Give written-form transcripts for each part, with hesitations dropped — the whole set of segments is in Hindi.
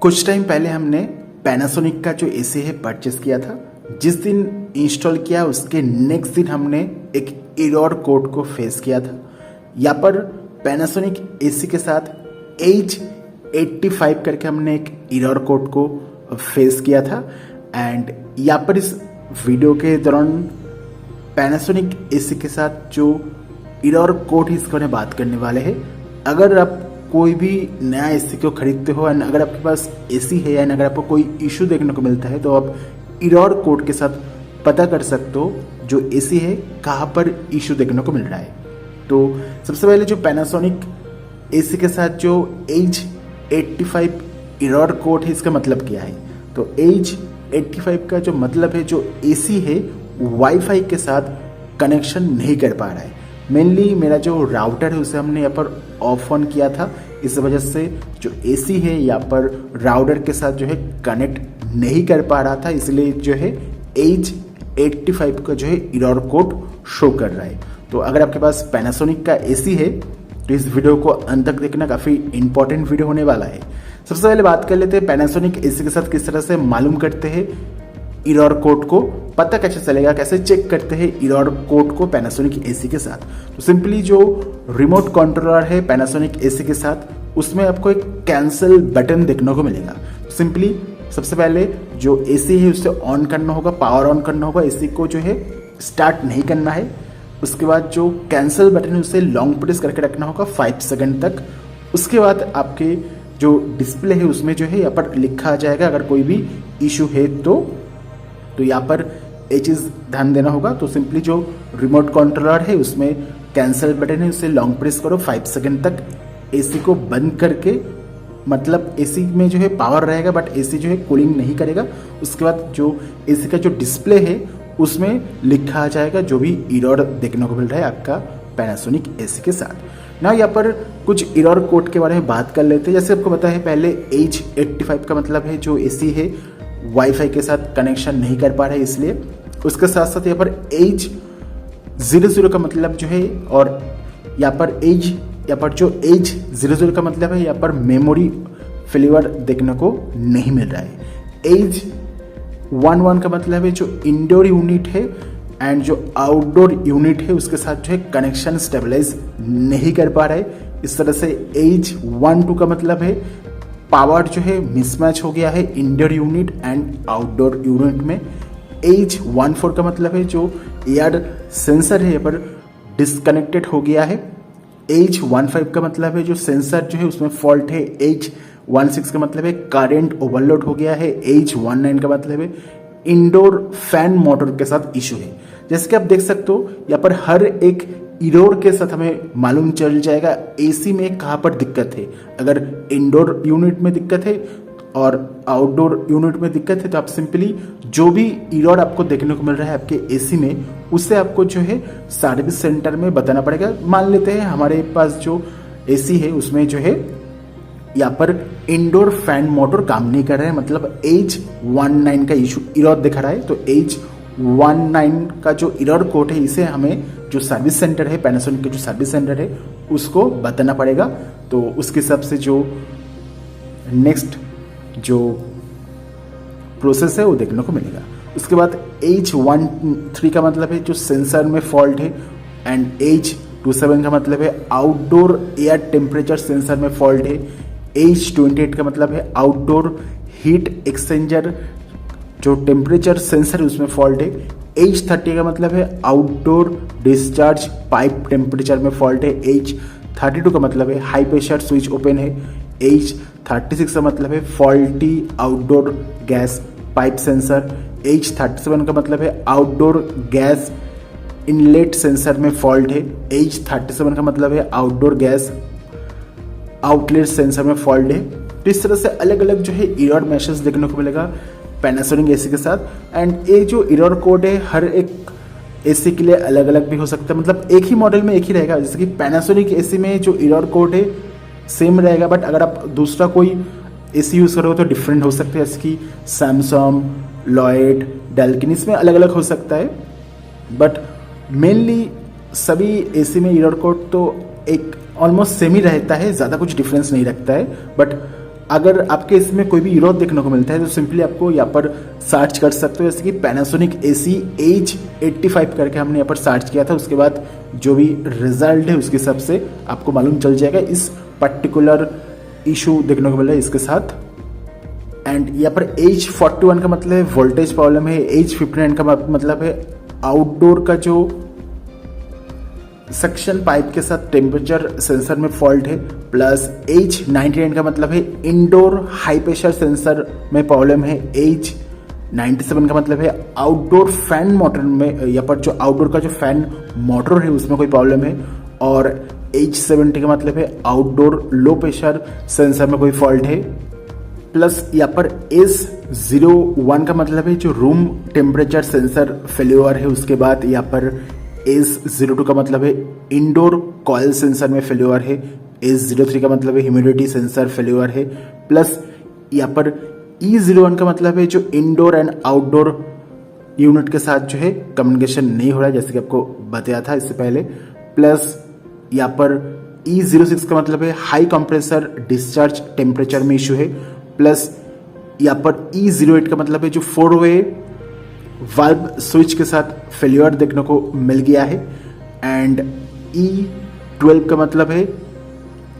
कुछ टाइम पहले हमने पैनासोनिक का जो एसी है परचेस किया था। जिस दिन इंस्टॉल किया उसके नेक्स्ट दिन हमने एक एरर कोड को फेस किया था। यहाँ पर पैनासोनिक एसी के साथ H85 करके हमने एक एरर कोड को फेस किया था। एंड यहाँ पर इस वीडियो के दौरान पैनासोनिक एसी के साथ जो एरर कोड है इसके बारे में बात करने वाले हैं। अगर आप कोई भी नया एसी को खरीदते हो एंड अगर आपके पास एसी है एंड अगर आपको कोई इशू देखने को मिलता है तो आप एरर कोड के साथ पता कर सकते हो जो एसी है कहाँ पर इशू देखने को मिल रहा है। तो सबसे पहले जो पैनासोनिक एसी के साथ जो H85 एरर कोड है इसका मतलब क्या है। तो H85 का जो मतलब है जो एसी है वाईफाई के साथ कनेक्शन नहीं कर पा रहा है। मेनली मेरा जो राउटर है उसे हमने यहाँ पर ऑफ ऑन किया था, इस वजह से जो एसी है यहाँ पर राउटर के साथ जो है कनेक्ट नहीं कर पा रहा था, इसलिए जो है H85 का जो है एरर कोड शो कर रहा है। तो अगर आपके पास पैनासोनिक का एसी है तो इस वीडियो को अंत तक देखना, काफ़ी इंपॉर्टेंट वीडियो होने वाला है। सबसे पहले बात कर लेते हैं पैनासोनिक एसी के साथ किस तरह से मालूम करते हैं एरर कोड को, पता कैसे चलेगा, कैसे चेक करते हैं एरर कोड को पैनासोनिक एसी के साथ। तो सिंपली जो रिमोट कंट्रोलर है पैनासोनिक एसी के साथ उसमें आपको एक कैंसिल बटन देखने को मिलेगा। तो सिंपली सबसे पहले जो एसी है उसे ऑन करना होगा, पावर ऑन करना होगा, एसी को जो है स्टार्ट नहीं करना है। उसके बाद जो कैंसिल बटन है उसे लॉन्ग प्रेस करके रखना होगा 5 सेकंड तक। उसके बाद आपके जो डिस्प्ले है उसमें जो है यहाँ पर लिखा आ जाएगा अगर कोई भी इशू है तो यहाँ पर ये चीज़ ध्यान देना होगा। तो सिंपली जो रिमोट कंट्रोलर है उसमें कैंसिल बटन है उसे लॉन्ग प्रेस करो 5 सेकंड तक, एसी को बंद करके, मतलब एसी में जो है पावर रहेगा बट एसी जो है कूलिंग नहीं करेगा। उसके बाद जो एसी का जो डिस्प्ले है उसमें लिखा आ जाएगा जो भी एरर देखने को मिल रहा है आपका पैनासोनिक एसी के साथ। ना यहाँ पर कुछ एरर कोड के बारे में बात कर लेते हैं। जैसे आपको पता है पहले H85 का मतलब है जो एसी है वाईफाई के साथ कनेक्शन नहीं कर पा रहा है, इसलिए उसके साथ साथ यहाँ पर H00 का मतलब जो है, और यहाँ पर जो H00 का मतलब है यहाँ पर मेमोरी फेलियर देखने को नहीं मिल रहा है। H11 का मतलब है जो इंडोर यूनिट है एंड जो आउटडोर यूनिट है उसके साथ जो है कनेक्शन स्टेबलाइज नहीं कर पा रहा है। इस तरह से H12 का मतलब है पावर जो है मिसमैच हो गया है indoor unit and outdoor unit में। H14 का मतलब है जो एयर सेंसर है यहाँ पर डिस्कनेक्टेड हो गया है। H15 का मतलब है जो सेंसर जो है उसमें फॉल्ट है। H16 का मतलब है करंट ओवरलोड हो गया है। H19 का मतलब है इंडोर फैन मोटर के साथ इशू है। जैसे कि आप देख सकते हो यहाँ पर हर एक एरर के साथ हमें मालूम चल जाएगा एसी में कहाँ पर दिक्कत है। अगर इंडोर यूनिट में दिक्कत है और आउटडोर यूनिट में दिक्कत है तो आप सिंपली जो भी एरर आपको देखने को मिल रहा है आपके एसी में उससे आपको जो है सर्विस सेंटर में बताना पड़ेगा। मान लेते हैं हमारे पास जो एसी है उसमें जो है यहाँ पर इंडोर फैन मोटर काम नहीं कर रहा है, मतलब H19 का इशू एरर दिखा रहा है। तो H19 का जो एरर कोड है इसे हमें जो सर्विस सेंटर है पैनासोनिक का जो सर्विस सेंटर है उसको बताना पड़ेगा। तो उसके हिसाब से जो नेक्स्ट जो प्रोसेस है वो देखने को मिलेगा। उसके बाद H13 का मतलब है जो सेंसर में फॉल्ट है एंड H27 का मतलब है आउटडोर एयर टेम्परेचर सेंसर में फॉल्ट है। H28 का मतलब है आउटडोर हीट एक्सचेंजर जो टेम्परेचर सेंसर है उसमें फॉल्ट है। H30 का मतलब है आउटडोर डिस्चार्ज पाइप टेम्परेचर में फॉल्ट है। H32 का मतलब है हाई प्रेशर स्विच ओपन है। H36 का मतलब है faulty outdoor gas pipe sensor. H37 का मतलब है आउटडोर गैस इनलेट सेंसर में फॉल्ट है। H37 का मतलब है आउटडोर गैस आउटलेट सेंसर में फॉल्ट है। तो इस तरह से अलग अलग जो है एरर मैसेज देखने को मिलेगा पैनासोनिक एसी के साथ। एंड ये जो एरर कोड है हर एक एसी के लिए अलग अलग भी हो सकता है, मतलब एक ही मॉडल में एक ही रहेगा। जैसे कि पैनासोनिक एसी में जो एरर कोड है सेम रहेगा, बट अगर आप दूसरा कोई एसी यूज़ करोगे तो डिफरेंट हो सकता है। जैसे कि सैमसंग, लॉयड, डेल्किन, इसमें अलग अलग हो सकता है। बट मेनली सभी एसी में एरर कोड तो एक ऑलमोस्ट सेम ही रहता है, ज़्यादा कुछ डिफरेंस नहीं रखता है। बट अगर आपके इसमें कोई भी इरर देखने को मिलता है तो सिंपली आपको यहाँ पर सर्च कर सकते हो, जैसे कि पैनासोनिक AC H85 करके हमने यहाँ पर सर्च किया था। उसके बाद जो भी रिजल्ट है उसके हिसाब से आपको मालूम चल जाएगा इस पर्टिकुलर इशू देखने को मिल रहा है इसके साथ। एंड यहाँ पर H41 का मतलब है वोल्टेज प्रॉब्लम है, H59 का मतलब है आउटडोर का जो सक्शन पाइप के साथ टेम्परेचर सेंसर में फॉल्ट है, प्लस H99 का मतलब है इंडोर हाई प्रेशर सेंसर में प्रॉब्लम है, H97 का मतलब है आउटडोर फैन मोटर में, यहाँ पर जो आउटडोर का जो फैन मोटर है उसमें कोई प्रॉब्लम है, और H70 का मतलब है आउटडोर लो प्रेशर सेंसर में कोई फॉल्ट है, प्लस यहाँ पर S01 का मतलब है जो रूम टेम्परेचर सेंसर फेल्योर है। उसके बाद यहाँ पर S02 का मतलब है इंडोर कॉइल सेंसर में फेल्योर है, S03 का मतलब है ह्यूमिडिटी सेंसर फेल्योर है, प्लस यहाँ पर E01 का मतलब है जो इंडोर एंड आउटडोर यूनिट के साथ जो है कम्युनिकेशन नहीं हो रहा है, जैसे कि आपको बताया था इससे पहले, प्लस यहाँ पर E06 का मतलब है हाई कंप्रेसर डिस्चार्ज टेम्परेचर में इशू है, प्लस यहाँ पर E08 का मतलब है जो 4-वे वाल्व स्विच के साथ फेल्योर देखने को मिल गया है, एंड E12 का मतलब है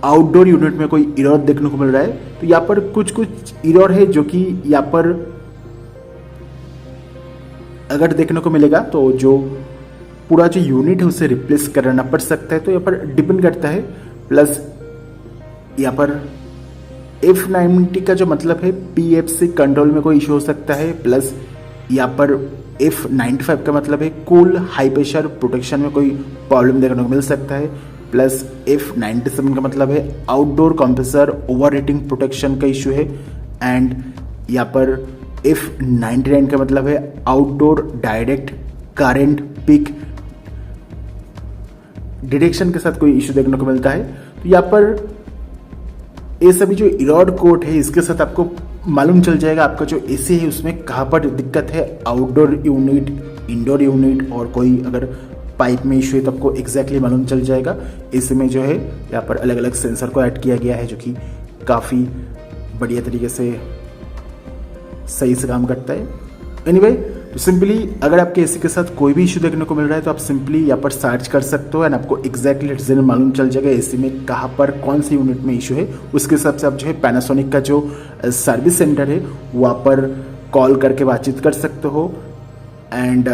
आउटडोर यूनिट में कोई इरर देखने को मिल रहा है। तो यहाँ पर कुछ इरर है जो कि यहाँ पर अगर देखने को मिलेगा तो जो पूरा जो यूनिट है उसे रिप्लेस करना पड़ सकता है, तो यहाँ पर डिपेंड करता है। प्लस यहाँ पर F90 का जो मतलब है PFC कंट्रोल में कोई इशू हो सकता है, प्लस यहाँ पर F95 का मतलब है कूल हाई प्रेशर प्रोटेक्शन में कोई प्रॉब्लम देखने को मिल सकता है, प्लस F97 का मतलब है outdoor compressor over heating protection का इशू है, एंड यहाँ पर F99 का मतलब है outdoor direct current peak detection के साथ कोई इशू देखने को मिलता है। तो यहाँ पर ये सभी जो इरर कोड है इसके साथ आपको मालूम चल जाएगा आपका जो AC है उसमें कहाँ पर दिक्कत है, आउटडोर यूनिट, इंडोर यूनिट, और कोई अगर पाइप में इशू है तो आपको एग्जैक्टली मालूम चल जाएगा। इसमें जो है यहाँ पर अलग अलग सेंसर को ऐड किया गया है जो कि काफ़ी बढ़िया तरीके से सही से काम करता है। एनीवे, तो सिंपली अगर आपके AC के साथ कोई भी इशू देखने को मिल रहा है तो आप सिंपली यहाँ पर सर्च कर सकते हो एंड आपको एग्जैक्टली रिजल्ट मालूम चल जाएगा AC में कहाँ पर कौन सी यूनिट में इशू है। उसके हिसाब से आप जो है पैनासोनिक का जो सर्विस सेंटर है वहाँ पर कॉल करके बातचीत कर सकते हो। एंड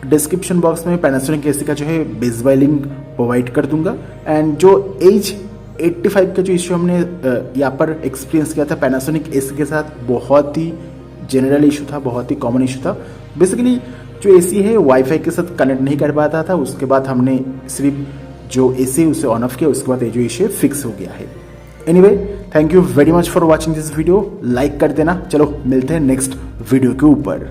डिस्क्रिप्शन बॉक्स में पैनासोनिक AC का जो है बेस बाय लिंक प्रोवाइड कर दूंगा। एंड जो H85 का जो इशू हमने यहाँ पर एक्सपीरियंस किया था पैनासोनिक AC के साथ, बहुत ही जनरल इशू था, बहुत ही कॉमन इशू था। बेसिकली जो AC है वाईफाई के साथ कनेक्ट नहीं कर पाता था, उसके बाद हमने सिर्फ जो AC है उसे ऑन ऑफ किया, उसके बाद ये जो इशू है फिक्स हो गया है। Anyway, thank you very much for watching this video. Like कर देना। चलो मिलते हैं नेक्स्ट वीडियो के ऊपर।